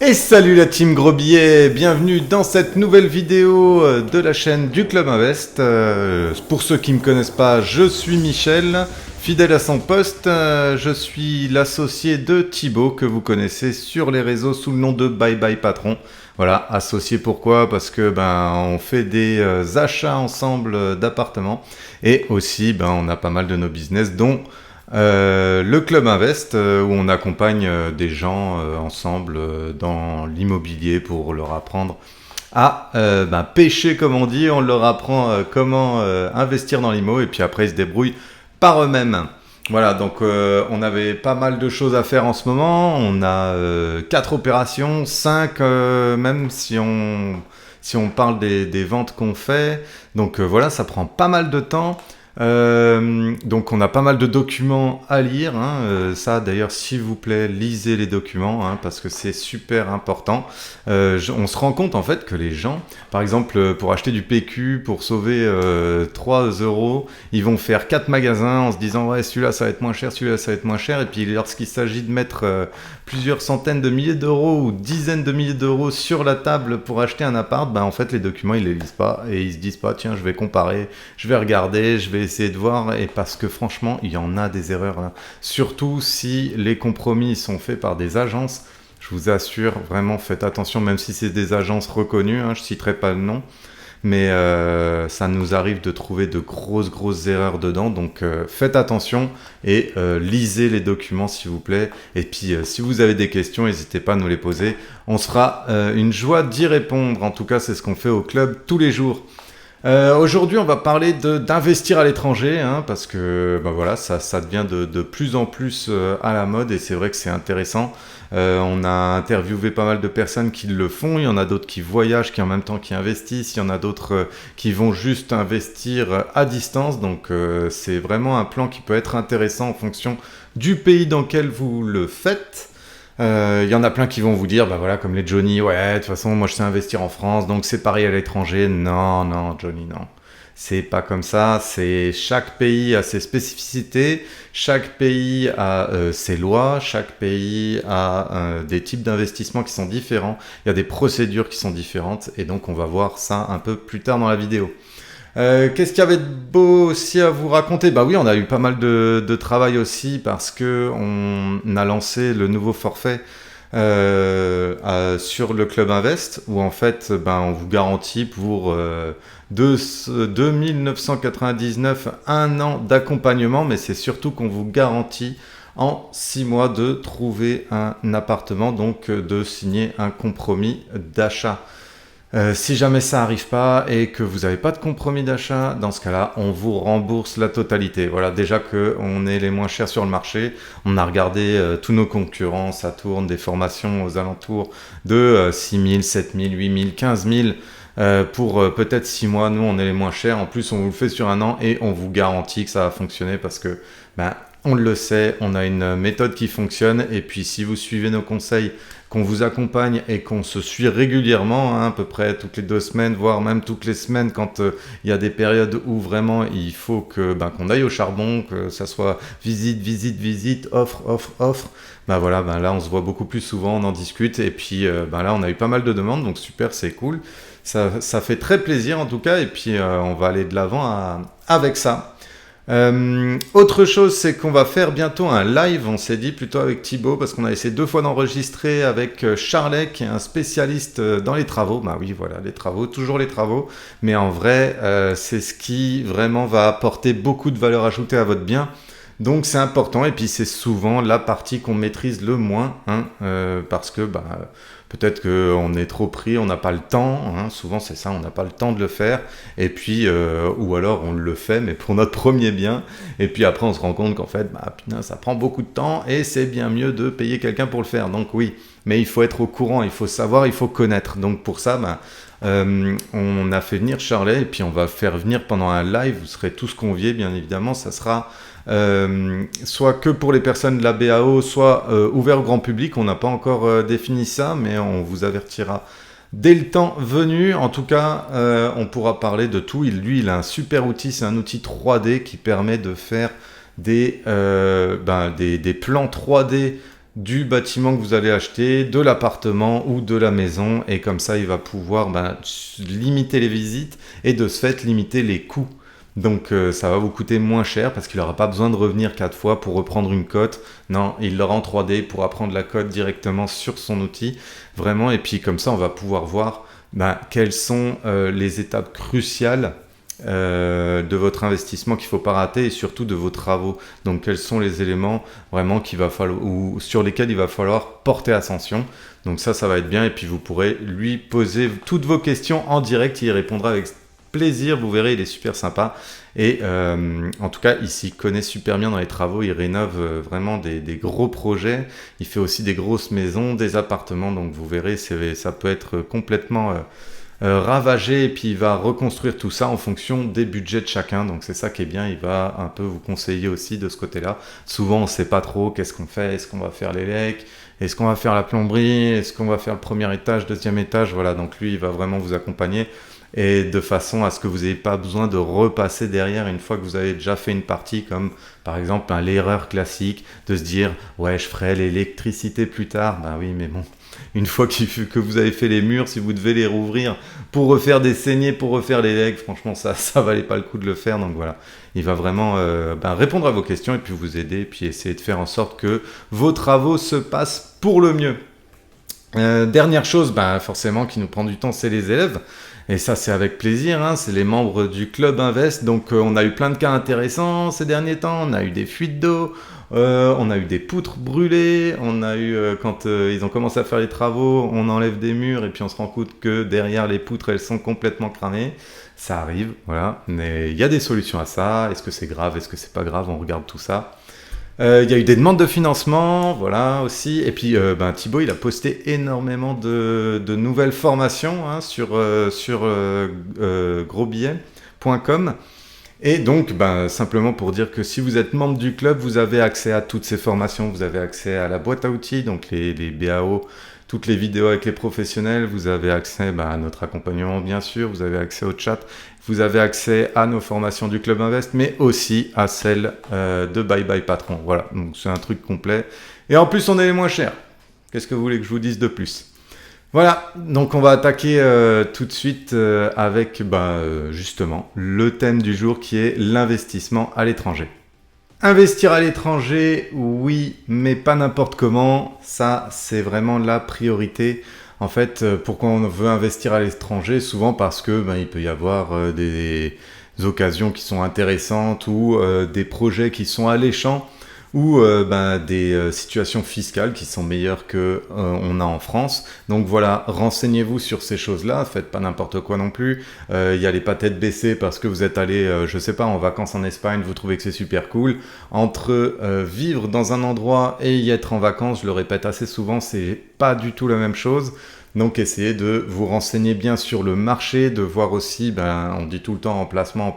Et salut la team Gros Billets, bienvenue dans cette nouvelle vidéo de la chaîne du Club Invest. Pour ceux qui ne me connaissent pas, je suis Michel, fidèle à son poste. Je suis l'associé de Thibaut que vous connaissez sur les réseaux sous le nom de Bye Bye Patron. Voilà, associé pourquoi? Parce que on fait des achats ensemble d'appartements et aussi on a pas mal de nos business dont le Club Invest où on accompagne des gens ensemble dans l'immobilier pour leur apprendre à pêcher comme on dit, on leur apprend comment investir dans l'immo et puis après ils se débrouillent par eux-mêmes. Voilà, donc on avait pas mal de choses à faire en ce moment, on a 4 opérations, 5 même si on parle des ventes qu'on fait, donc voilà, ça prend pas mal de temps. Donc on a pas mal de documents à lire, ça d'ailleurs s'il vous plaît lisez les documents parce que c'est super important. On se rend compte en fait que les gens, par exemple pour acheter du PQ, pour sauver 3 euros, ils vont faire 4 magasins en se disant ouais celui-là ça va être moins cher, celui-là ça va être moins cher, et puis lorsqu'il s'agit de mettre plusieurs centaines de milliers d'euros ou dizaines de milliers d'euros sur la table pour acheter un appart, en fait les documents ils les lisent pas et ils se disent pas tiens je vais comparer, je vais regarder, je vais essayer de voir, et parce que franchement il y en a des erreurs là. Surtout si les compromis sont faits par des agences, je vous assure vraiment faites attention, même si c'est des agences reconnues, je citerai pas le nom, mais ça nous arrive de trouver de grosses erreurs dedans, donc faites attention et lisez les documents s'il vous plaît, et puis si vous avez des questions n'hésitez pas à nous les poser, on sera une joie d'y répondre. En tout cas c'est ce qu'on fait au club tous les jours. Aujourd'hui on va parler d'investir à l'étranger, parce que voilà, ça devient de plus en plus à la mode et c'est vrai que c'est intéressant. On a interviewé pas mal de personnes qui le font, il y en a d'autres qui voyagent, qui en même temps qui investissent, il y en a d'autres qui vont juste investir à distance, donc c'est vraiment un plan qui peut être intéressant en fonction du pays dans lequel vous le faites. Il y en a plein qui vont vous dire, voilà, comme les Johnny, ouais, de toute façon, moi je sais investir en France, donc c'est pareil à l'étranger. Non, Johnny, non. C'est pas comme ça, chaque pays a ses spécificités, chaque pays a ses lois, chaque pays a des types d'investissements qui sont différents, il y a des procédures qui sont différentes, et donc on va voir ça un peu plus tard dans la vidéo. Qu'est-ce qu'il y avait de beau aussi à vous raconter? Oui, on a eu pas mal de travail aussi parce que on a lancé le nouveau forfait sur le Club Invest où en fait on vous garantit pour 2999 un an d'accompagnement, mais c'est surtout qu'on vous garantit en 6 mois de trouver un appartement, donc de signer un compromis d'achat. Si jamais ça n'arrive pas et que vous n'avez pas de compromis d'achat, dans ce cas-là, on vous rembourse la totalité. Voilà, déjà qu'on est les moins chers sur le marché, on a regardé tous nos concurrents, ça tourne des formations aux alentours de 6 000, 7 000, 8 000, 15 000 pour peut-être 6 mois. Nous, on est les moins chers. En plus, on vous le fait sur un an et on vous garantit que ça va fonctionner parce que on le sait, on a une méthode qui fonctionne, et puis si vous suivez nos conseils, qu'on vous accompagne et qu'on se suit régulièrement, à peu près toutes les 2 semaines, voire même toutes les semaines quand il y a des périodes où vraiment il faut qu'on aille au charbon, que ça soit visite, offre. Voilà, là on se voit beaucoup plus souvent, on en discute, et puis là on a eu pas mal de demandes, donc super, c'est cool. Ça fait très plaisir en tout cas, et puis on va aller de l'avant avec ça. Autre chose, c'est qu'on va faire bientôt un live, on s'est dit plutôt avec Thibaut, parce qu'on a essayé 2 fois d'enregistrer avec Charlet, qui est un spécialiste dans les travaux. Oui, voilà, les travaux, toujours les travaux, mais en vrai, c'est ce qui vraiment va apporter beaucoup de valeur ajoutée à votre bien. Donc c'est important, et puis c'est souvent la partie qu'on maîtrise le moins, parce que peut-être qu'on est trop pris, on n'a pas le temps, souvent c'est ça, on n'a pas le temps de le faire, et puis ou alors on le fait mais pour notre premier bien, et puis après on se rend compte qu'en fait putain, ça prend beaucoup de temps et c'est bien mieux de payer quelqu'un pour le faire. Donc oui, mais il faut être au courant, il faut savoir, il faut connaître. Donc pour ça on a fait venir Charlet, et puis on va faire venir pendant un live, vous serez tous conviés bien évidemment, ça sera soit que pour les personnes de la BAO, soit ouvert au grand public. On n'a pas encore défini ça, mais on vous avertira dès le temps venu. En tout cas, on pourra parler de tout. Lui, il a un super outil, c'est un outil 3D qui permet de faire des plans 3D du bâtiment que vous allez acheter, de l'appartement ou de la maison, et comme ça il va pouvoir limiter les visites et de ce fait limiter les coûts. Donc ça va vous coûter moins cher parce qu'il n'aura pas besoin de revenir 4 fois pour reprendre une cote. Non, il l'aura en 3D pour apprendre la cote directement sur son outil, vraiment, et puis comme ça on va pouvoir voir quelles sont les étapes cruciales de votre investissement qu'il ne faut pas rater et surtout de vos travaux. Donc quels sont les éléments vraiment qu'il va falloir, ou sur lesquels il va falloir porter attention. Donc ça va être bien, et puis vous pourrez lui poser toutes vos questions en direct, il y répondra avec plaisir, vous verrez, il est super sympa. Et en tout cas, il s'y connaît super bien dans les travaux, il rénove vraiment des gros projets, il fait aussi des grosses maisons, des appartements, donc vous verrez, ça peut être complètement ravagé, et puis il va reconstruire tout ça en fonction des budgets de chacun, donc c'est ça qui est bien, il va un peu vous conseiller aussi de ce côté-là. Souvent on ne sait pas trop qu'est-ce qu'on fait, est-ce qu'on va faire les lecs, est-ce qu'on va faire la plomberie, est-ce qu'on va faire le premier étage, deuxième étage, voilà, donc lui il va vraiment vous accompagner, et de façon à ce que vous n'ayez pas besoin de repasser derrière une fois que vous avez déjà fait une partie, comme par exemple l'erreur classique de se dire ouais je ferai l'électricité plus tard, oui mais bon, une fois que vous avez fait les murs, si vous devez les rouvrir pour refaire des saignées, pour refaire les legs, franchement ça valait pas le coup de le faire. Donc voilà, il va vraiment répondre à vos questions et puis vous aider, et puis essayer de faire en sorte que vos travaux se passent pour le mieux. Dernière chose, forcément qui nous prend du temps, c'est les élèves. Et ça c'est avec plaisir, hein, c'est les membres du Club Invest. Donc on a eu plein de cas intéressants ces derniers temps, on a eu des fuites d'eau, on a eu des poutres brûlées, on a eu quand ils ont commencé à faire les travaux, on enlève des murs et puis on se rend compte que derrière les poutres elles sont complètement cramées. Ça arrive, voilà, mais il y a des solutions à ça. Est-ce que c'est grave, est-ce que c'est pas grave, on regarde tout ça. Il y a eu des demandes de financement, voilà aussi. Et puis Thibaut, il a posté énormément de nouvelles formations sur grosbillet.com. Et donc, simplement pour dire que si vous êtes membre du club, vous avez accès à toutes ces formations. Vous avez accès à la boîte à outils, donc les BAO, toutes les vidéos avec les professionnels. Vous avez accès à notre accompagnement, bien sûr. Vous avez accès au chat. Vous avez accès à nos formations du Club Invest, mais aussi à celles de Bye Bye Patron. Voilà, donc c'est un truc complet. Et en plus, on est les moins chers. Qu'est-ce que vous voulez que je vous dise de plus ? Voilà, donc on va attaquer tout de suite avec justement le thème du jour qui est l'investissement à l'étranger. Investir à l'étranger, oui, mais pas n'importe comment. Ça, c'est vraiment la priorité. En fait, pourquoi on veut investir à l'étranger ? Souvent parce que il peut y avoir des occasions qui sont intéressantes ou des projets qui sont alléchants ou des situations fiscales qui sont meilleures que on a en France. Donc voilà, renseignez-vous sur ces choses-là, faites pas n'importe quoi non plus. Y allez pas tête baissée parce que vous êtes allé, je sais pas, en vacances en Espagne, vous trouvez que c'est super cool. Entre vivre dans un endroit et y être en vacances, je le répète assez souvent, c'est pas du tout la même chose. Donc essayez de vous renseigner bien sur le marché, de voir aussi, on dit tout le temps emplacement,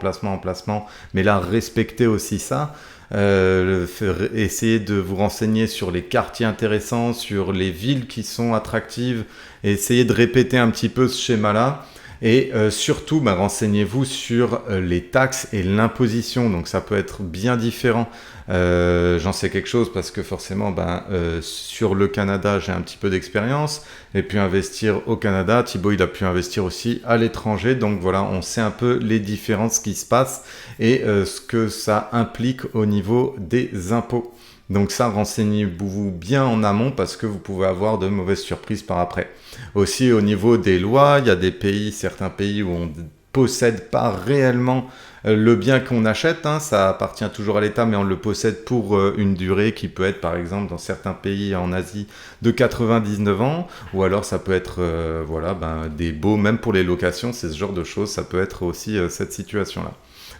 mais là respectez aussi ça. Essayez de vous renseigner sur les quartiers intéressants, sur les villes qui sont attractives, et essayez de répéter un petit peu ce schéma-là. Et surtout, renseignez-vous sur les taxes et l'imposition. Donc ça peut être bien différent. J'en sais quelque chose parce que forcément, sur le Canada, j'ai un petit peu d'expérience. Et puis investir au Canada, Thibaut, il a pu investir aussi à l'étranger. Donc voilà, on sait un peu les différences qui se passent et ce que ça implique au niveau des impôts. Donc ça, renseignez-vous bien en amont parce que vous pouvez avoir de mauvaises surprises par après. Aussi au niveau des lois, il y a des pays, certains pays où on ne possède pas réellement le bien qu'on achète, ça appartient toujours à l'État, mais on le possède pour une durée qui peut être, par exemple, dans certains pays en Asie, de 99 ans, ou alors ça peut être, des baux, même pour les locations, c'est ce genre de choses, ça peut être aussi cette situation-là.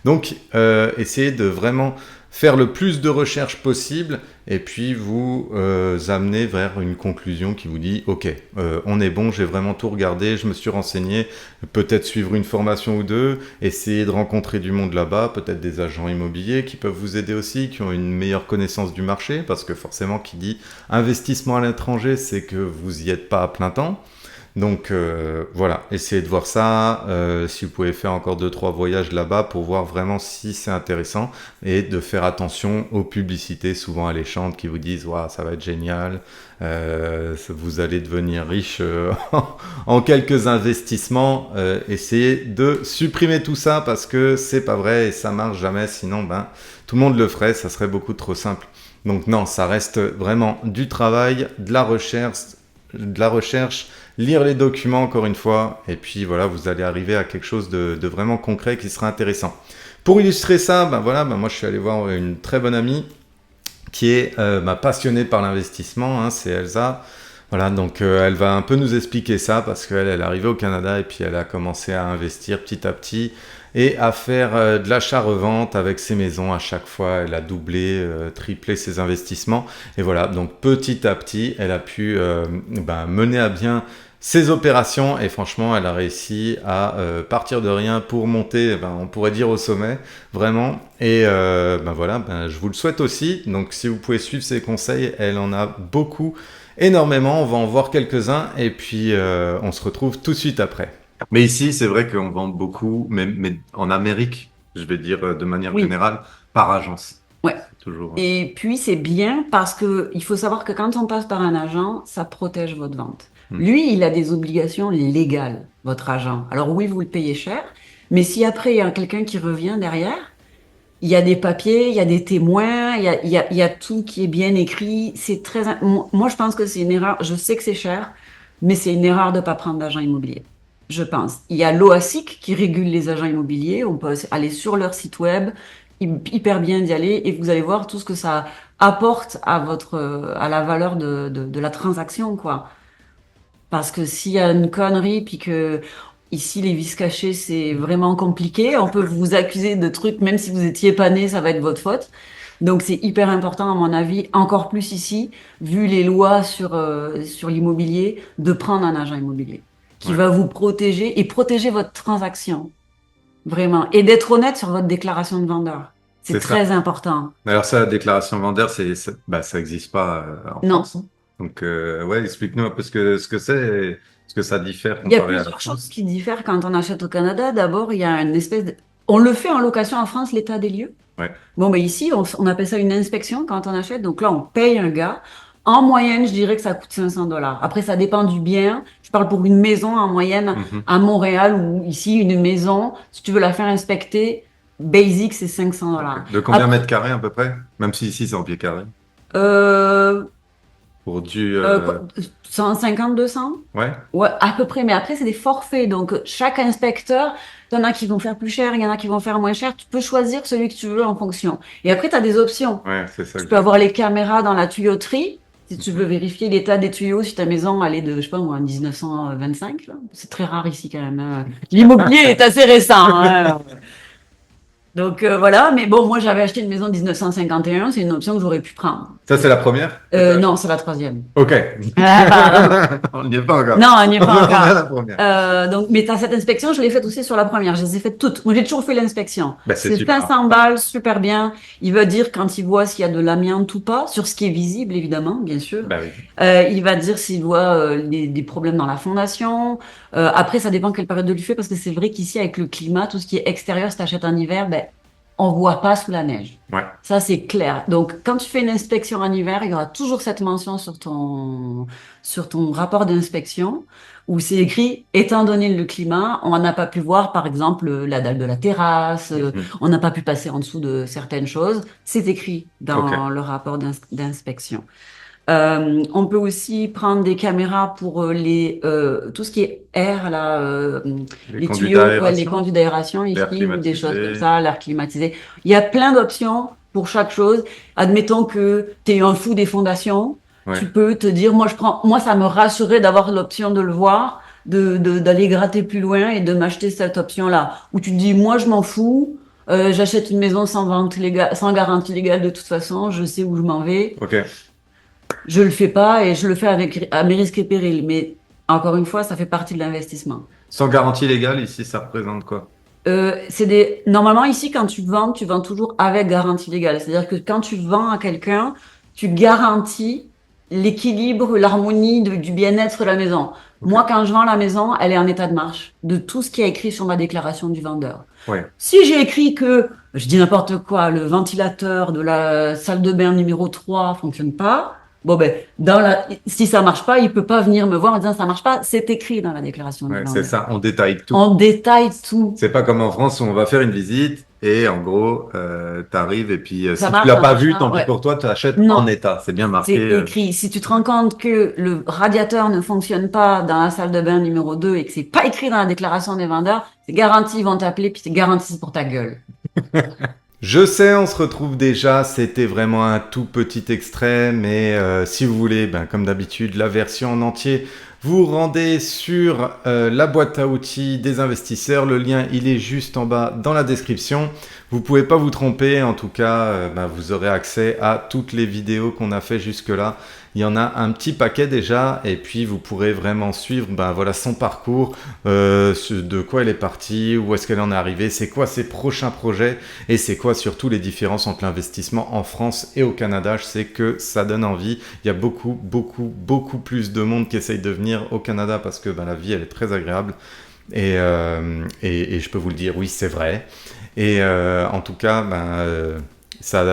Donc, essayez de vraiment faire le plus de recherches possible et puis vous amener vers une conclusion qui vous dit « Ok, on est bon, j'ai vraiment tout regardé, je me suis renseigné, peut-être suivre une formation ou deux, essayer de rencontrer du monde là-bas, peut-être des agents immobiliers qui peuvent vous aider aussi, qui ont une meilleure connaissance du marché, parce que forcément, qui dit investissement à l'étranger, c'est que vous n'y êtes pas à plein temps. Donc voilà, essayez de voir ça. Si vous pouvez faire encore 2-3 voyages là-bas pour voir vraiment si c'est intéressant et de faire attention aux publicités souvent alléchantes qui vous disent waouh, ça va être génial, vous allez devenir riche en quelques investissements. Essayez de supprimer tout ça parce que c'est pas vrai et ça marche jamais. Sinon, ben tout le monde le ferait, ça serait beaucoup trop simple. Donc non, ça reste vraiment du travail, de la recherche, lire les documents encore une fois, et puis voilà, vous allez arriver à quelque chose de vraiment concret qui sera intéressant. Pour illustrer ça, ben voilà, ben moi je suis allé voir une très bonne amie qui est passionnée par l'investissement, hein, c'est Elsa. Voilà, donc elle va un peu nous expliquer ça parce qu'elle est arrivée au Canada et puis elle a commencé à investir petit à petit et à faire de l'achat-revente avec ses maisons à chaque fois. Elle a doublé, triplé ses investissements et voilà, donc petit à petit, elle a pu mener à bien ses opérations et franchement, elle a réussi à partir de rien pour monter, on pourrait dire au sommet, vraiment. Et voilà, je vous le souhaite aussi. Donc si vous pouvez suivre ses conseils, elle en a beaucoup, énormément. On va en voir quelques-uns et puis on se retrouve tout de suite après. Mais ici, c'est vrai qu'on vend beaucoup, mais en Amérique, je vais dire de manière Oui, générale, par agence. ouais. C'est toujours. Et puis c'est bien parce que il faut savoir que quand on passe par un agent, ça protège votre vente. Hmm. Lui, il a des obligations légales, votre agent. Alors oui, vous le payez cher, mais si après il y a quelqu'un qui revient derrière, il y a des papiers, il y a des témoins, il y a tout qui est bien écrit. C'est très, moi je pense que c'est une erreur. Je sais que c'est cher, mais c'est une erreur de pas prendre d'agent immobilier. Je pense. Il y a l'OASIC qui régule les agents immobiliers. On peut aller sur leur site web, hyper bien d'y aller, et vous allez voir tout ce que ça apporte à à la valeur de la transaction, quoi. Parce que s'il y a une connerie, puis que ici les vices cachés c'est vraiment compliqué, on peut vous accuser de trucs, même si vous étiez pas né, ça va être votre faute. Donc c'est hyper important à mon avis, encore plus ici, vu les lois sur l'immobilier, de prendre un agent immobilier qui Ouais, va vous protéger et protéger votre transaction, vraiment, et d'être honnête sur votre déclaration de vendeur. C'est c'est ça. très important. Alors ça, la déclaration vendeur, ça existe pas en Non, France, hein. Donc ouais, explique-nous un peu ce que c'est, et ce que ça diffère il y a comparé à la plusieurs choses France. qui diffèrent quand on achète au Canada. D'abord, il y a une espèce de... On le fait en location en France, l'état des lieux. Ouais. Bon, ben ici, on appelle ça une inspection quand on achète. Donc là, on paye un gars. En moyenne, je dirais que ça coûte 500 $. Après, ça dépend du bien. Je parle pour une maison en moyenne Mhm. à Montréal ou ici, une maison, si tu veux la faire inspecter, basic, c'est 500 Ok. dollars. De combien Après, mètres carrés à peu près? Même si ici c'est en pieds carrés. euh, Pour du quoi, 150, 200? ouais. Ouais, à peu près. Mais après, c'est des forfaits. Donc, chaque inspecteur, il y en a qui vont faire plus cher, il y en a qui vont faire moins cher. Tu peux choisir celui que tu veux en fonction. Et après, tu as des options. Ouais, c'est ça Tu que peux j'ai. avoir les caméras dans la tuyauterie. Si tu veux Mhm. vérifier l'état des tuyaux, si ta maison elle est de, je sais pas moi, 1925, là. C'est très rare ici quand même, hein. L'immobilier est assez récent, hein. Donc voilà, mais bon, moi j'avais acheté une maison de 1951, c'est une option que j'aurais pu prendre. Ça, c'est la première que t'as Non, achetée? c'est la troisième. Ok. Ah, pardon. On n'y est pas encore. Non, on n'y est On pas est à encore. la première. Donc, mais t'as cette inspection, je l'ai faite aussi sur la première. Je les ai faites toutes. Moi, j'ai toujours fait l'inspection. Ben, c'est C'est super 500 important. balles, super bien. Il va dire quand il voit s'il y a de l'amiante ou pas, sur ce qui est visible, évidemment, bien sûr. Ben oui. Il va dire s'il voit des problèmes dans la fondation. Après, ça dépend quelle période de lui fait, parce que c'est vrai qu'ici, avec le climat, tout ce qui est extérieur, si t'achètes en hiver, ben, on voit pas sous la neige. Ouais. Ça, c'est clair. Donc, quand tu fais une inspection en hiver, il y aura toujours cette mention sur ton rapport d'inspection où c'est écrit, étant donné le climat, on n'a pas pu voir, par exemple, la dalle de la terrasse, Mhm. on n'a pas pu passer en dessous de certaines choses. C'est écrit Ok. dans le rapport d'inspection. On peut aussi prendre des caméras pour tout ce qui est air, là, Les les conduits tuyaux, ouais, les d'aération, conduits d'aération l'air ici ou des choses comme climatisé. ça, l'air climatisé. Il y a plein d'options pour chaque chose. Admettons que tu es un fou des fondations, Ouais. tu peux te dire, moi, ça me rassurait d'avoir l'option de le voir, d'aller gratter plus loin et de m'acheter cette option-là. Ou tu te dis, moi, je m'en fous. J'achète une maison sans vente légale, sans garantie légale de toute façon, je sais où je m'en vais. Ok. Je le fais pas et je le fais à mes risques et périls. Mais encore une fois, ça fait partie de l'investissement. Sans garantie légale, ici, ça représente quoi? Normalement ici, quand tu vends toujours avec garantie légale. C'est-à-dire que quand tu vends à quelqu'un, tu garantis l'équilibre, l'harmonie du bien-être de la maison. Ok. Moi, quand je vends la maison, elle est en état de marche, de tout ce qui est écrit sur ma déclaration du vendeur. Ouais. Si j'ai écrit que, je dis n'importe quoi, le ventilateur de la salle de bain numéro 3 fonctionne pas, bon ben, si ça marche pas, il peut pas venir me voir en disant ça marche pas, c'est écrit dans la déclaration du Ouais, c'est vendeur. ça, on détaille tout. On détaille tout. C'est pas comme en France où on va faire une visite et en gros, t'arrives et puis Ça si tu marche, l'as ça pas marche vu, pas, tant pis ouais. pour toi, tu achètes en Non, état. C'est bien c'est marqué. écrit. Si tu te rends compte que le radiateur ne fonctionne pas dans la salle de bain numéro 2 et que c'est pas écrit dans la déclaration des vendeurs, c'est garanti, ils vont t'appeler puis c'est garanti c'est pour ta gueule. Je sais, on se retrouve déjà, c'était vraiment un tout petit extrait, mais si vous voulez, ben, comme d'habitude, la version en entier, vous rendez sur la boîte à outils des investisseurs. Le lien, il est juste en bas dans la description. Vous pouvez pas vous tromper, en tout cas, ben, vous aurez accès à toutes les vidéos qu'on a fait jusque-là. Il y en a un petit paquet déjà, et puis vous pourrez vraiment suivre ben, voilà, son parcours, de quoi elle est partie, où est-ce qu'elle en est arrivée, c'est quoi ses prochains projets, et c'est quoi surtout les différences entre l'investissement en France et au Canada. Je sais que ça donne envie. Il y a beaucoup plus de monde qui essaye de venir au Canada parce que ben, la vie, elle est très agréable. Et je peux vous le dire, oui, c'est vrai. Et en tout cas, ben, ça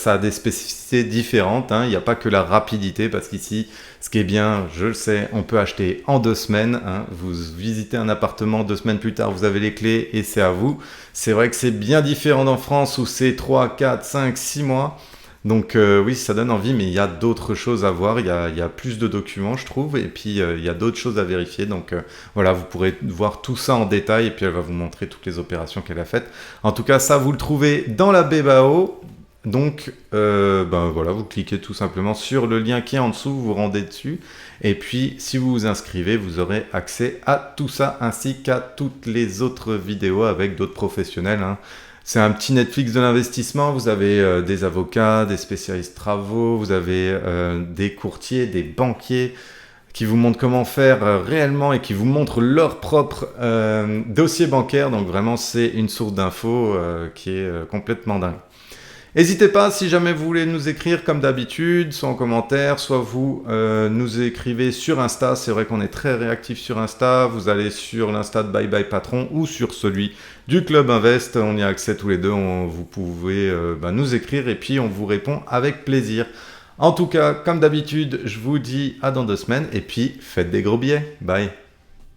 a des spécificités différentes. Hein. Il n'y a pas que la rapidité, parce qu'ici, ce qui est bien, je le sais, on peut acheter en 2 semaines. Hein. Vous visitez un appartement, 2 semaines plus tard, vous avez les clés et c'est à vous. C'est vrai que c'est bien différent en France où c'est 3, 4, 5, 6 mois. Donc oui, ça donne envie, mais il y a d'autres choses à voir. Il y a plus de documents, je trouve, et puis il y a d'autres choses à vérifier. Donc voilà, vous pourrez voir tout ça en détail, et puis elle va vous montrer toutes les opérations qu'elle a faites. En tout cas, ça, vous le trouvez dans la BBAO. Donc, ben voilà, vous cliquez tout simplement sur le lien qui est en dessous, vous rendez dessus, et puis si vous vous inscrivez, vous aurez accès à tout ça, ainsi qu'à toutes les autres vidéos avec d'autres professionnels. Hein. C'est un petit Netflix de l'investissement, vous avez des avocats, des spécialistes travaux, vous avez des courtiers, des banquiers qui vous montrent comment faire réellement et qui vous montrent leur propre dossier bancaire. Donc vraiment, c'est une source d'infos qui est complètement dingue. N'hésitez pas, si jamais vous voulez nous écrire comme d'habitude, soit en commentaire, soit vous nous écrivez sur Insta. C'est vrai qu'on est très réactif sur Insta. Vous allez sur l'Insta de Bye Bye Patron ou sur celui du Club Invest. On y a accès tous les deux. Vous pouvez nous écrire et puis on vous répond avec plaisir. En tout cas, comme d'habitude, je vous dis à dans 2 semaines et puis faites des gros billets. Bye.